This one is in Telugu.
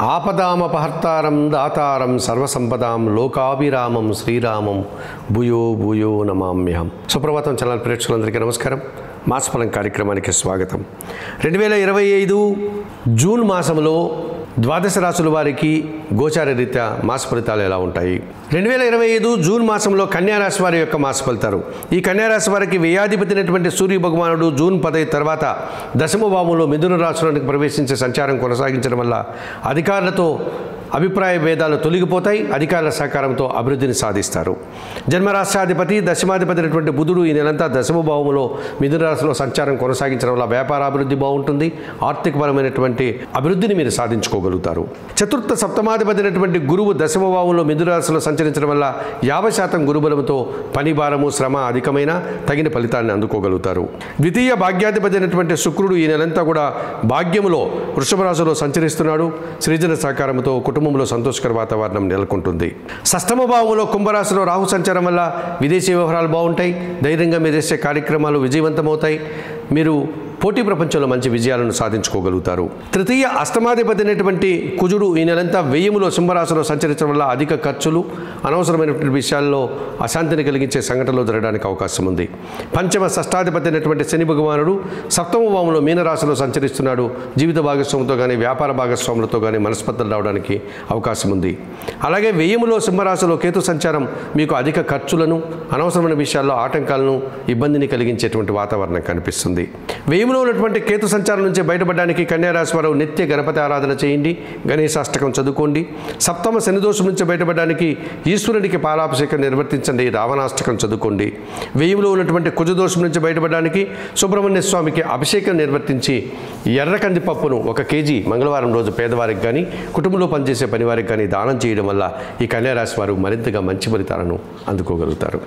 ఆపదామపహర్తారం దాతారం సర్వసంపదాం లోకాభిరామం శ్రీరామం భూయో భూయో నమామ్యహం. సుప్రభాతం ఛానల్ ప్రేక్షకులందరికీ నమస్కారం. మాసఫలం కార్యక్రమానికి స్వాగతం. 2025 జూన్ మాసంలో ద్వాదశ రాశుల వారికి గోచార రీత్యా మాస ఫలితాలు ఎలా ఉంటాయి? 2025 జూన్ మాసంలో కన్యారాశి వారి యొక్క మాస ఫలితాలు. ఈ కన్యారాశి వారికి వ్యయాధిపతి అయినటువంటి సూర్య భగవానుడు జూన్ 15 తర్వాత దశమ భావంలో మిథున రాశిలోనికి ప్రవేశించే సంచారం కొనసాగించడం వల్ల అధికారులతో అభిప్రాయ భేదాలు తొలగిపోతాయి. అధికారుల సహకారంతో అభివృద్ధిని సాధిస్తారు. జన్మరాష్ట్రాధిపతి దశమాధిపతి అయినటువంటి బుధుడు ఈ నెలంతా దశమ భావంలో మిథున రాశిలో సంచారం కొనసాగించడం వల్ల వ్యాపార అభివృద్ధి బాగుంటుంది. ఆర్థికపరమైనటువంటి అభివృద్ధిని మీరు సాధించుకోగలుగుతారు. చతుర్థ సప్తమాధిపతి అయినటువంటి గురువు దశమ భావంలో మిథున రాశిలో సంచరించడం వల్ల 50% గురుబలంతో పని భారము శ్రమ అధికమైన తగిన ఫలితాన్ని అందుకోగలుగుతారు. ద్వితీయ భాగ్యాధిపతి అయినటువంటి శుక్రుడు ఈ నెలంతా కూడా భాగ్యములో వృషభ రాశిలో సంచరిస్తున్నాడు. సృజన సహకారంతో కుటుంబంలో సంతోషకర వాతావరణం నెలకొంటుంది. షష్టమ భావంలో కుంభరాశిలో రాహు సంచారం వల్ల విదేశీ వ్యవహారాలు బాగుంటాయి. ధైర్యంగా మీరు చేసే కార్యక్రమాలు విజయవంతమవుతాయి. మీరు పోటీ ప్రపంచంలో మంచి విజయాలను సాధించుకోగలుగుతారు. తృతీయ అష్టమాధిపతి అయినటువంటి కుజుడు ఈ నెలంతా వ్యయములో సింహరాశిలో సంచరించడం వల్ల అధిక ఖర్చులు, అనవసరమైనటువంటి విషయాల్లో అశాంతిని కలిగించే సంఘటనలు జరగడానికి అవకాశం ఉంది. పంచమ షష్టాధిపతి అయినటువంటి శని భగవానుడు సప్తమ భావంలో మీనరాశిలో సంచరిస్తున్నాడు. జీవిత భాగస్వామితో కానీ వ్యాపార భాగస్వాములతో కానీ మనస్పర్ధలు రావడానికి అవకాశం ఉంది. అలాగే వ్యయములో సింహరాశిలో కేతు సంచారం మీకు అధిక ఖర్చులను, అనవసరమైన విషయాల్లో ఆటంకాలను, ఇబ్బందిని కలిగించేటువంటి వాతావరణం కనిపిస్తుంది. వ్యయములో ఉన్నటువంటి కేతు సంచారం నుంచి బయటపడడానికి కన్యారాశి వారు నిత్య గణపతి ఆరాధన చేయండి. గణేశాష్టకం చదువుకోండి. సప్తమ శని దోషం నుంచి బయటపడడానికి ఈశ్వరునికి పాలాభిషేకం నిర్వర్తించండి. రావణాష్టకం చదువుకోండి. వ్యయములో ఉన్నటువంటి కుజదోషం నుంచి బయటపడడానికి సుబ్రహ్మణ్య స్వామికి అభిషేకం నిర్వర్తించి ఎర్ర కందిపప్పును 1 కేజీ మంగళవారం రోజు పేదవారికి కానీ కుటుంబంలో పనిచేసే పనివారికి కానీ దానం చేయడం వల్ల ఈ కన్యారాశి వారు మరింతగా మంచి ఫలితాలను అందుకోగలుగుతారు.